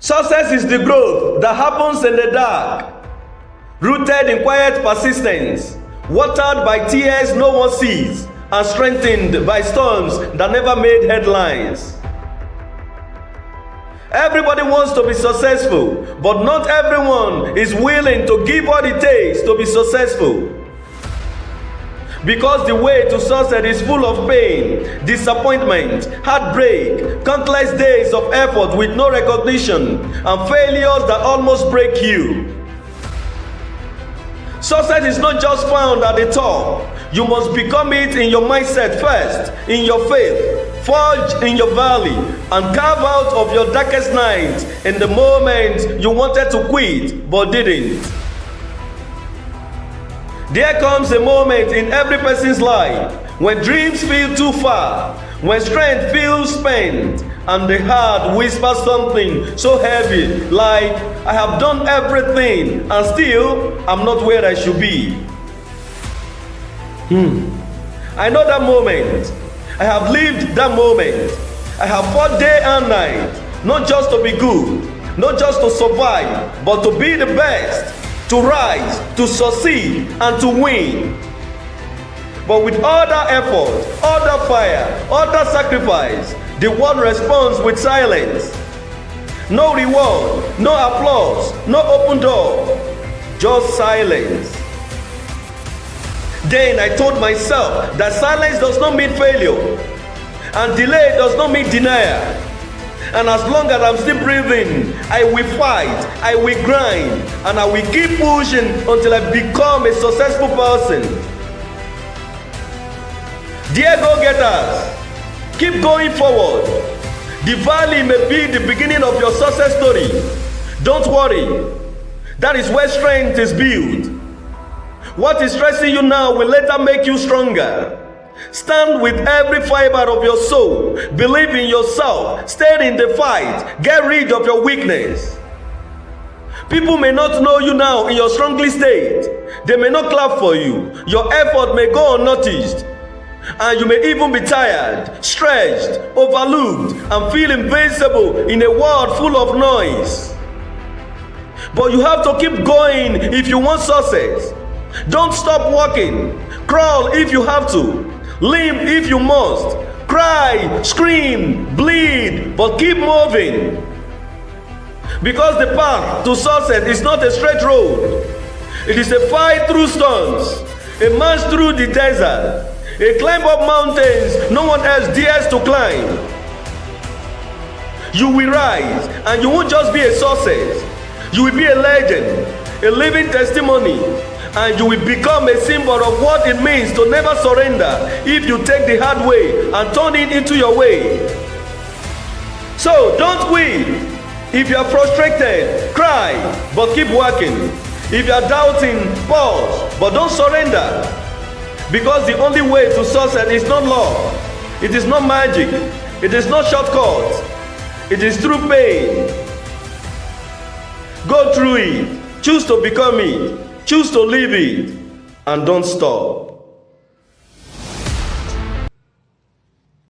Success is the growth that happens in the dark, rooted in quiet persistence, watered by tears no one sees, and strengthened by storms that never made headlines. Everybody wants to be successful, but not everyone is willing to give what it takes to be successful. Because the way to success is full of pain, disappointment, heartbreak, countless days of effort with no recognition, and failures that almost break you. Success is not just found at the top. You must become it in your mindset first, in your faith, forge in your valley, and carve out of your darkest night in the moment you wanted to quit but didn't. There comes a moment in every person's life when dreams feel too far, when strength feels spent, and the heart whispers something so heavy like, I have done everything and still I'm not where I should be. I know that moment. I have lived that moment. I have fought day and night, not just to be good, not just to survive, but to be the best, to rise, to succeed, and to win. But with all that effort, all that fire, all that sacrifice, the world responds with silence. No reward, no applause, no open door, just silence. Then I told myself that silence does not mean failure, and delay does not mean denial. And as long as I'm still breathing, I will fight, I will grind, and I will keep pushing until I become a successful person. Dear go-getters, keep going forward. The valley may be the beginning of your success story. Don't worry, that is where strength is built. What is stressing you now will later make you stronger. Stand with every fiber of your soul. Believe in yourself. Stay in the fight. Get rid of your weakness. People may not know you now in your strongest state. They may not clap for you. Your effort may go unnoticed. And you may even be tired, stretched, overlooked, and feel invincible in a world full of noise. But you have to keep going if you want success. Don't stop walking. Crawl if you have to. Limp if you must. Cry, scream, bleed, but keep moving. Because the path to success is not a straight road. It is a fight through storms, a march through the desert, a climb up mountains no one else dares to climb. You will rise, and you won't just be a success. You will be a legend, a living testimony, and you will become a symbol of what it means to never surrender if you take the hard way and turn it into your way. So don't quit. If you are frustrated, cry, but keep working. If you are doubting, pause, but don't surrender. Because the only way to success is not luck. It is not magic. It is not shortcuts. It is through pain. Go through it. Choose to become it. Choose to live it. And don't stop.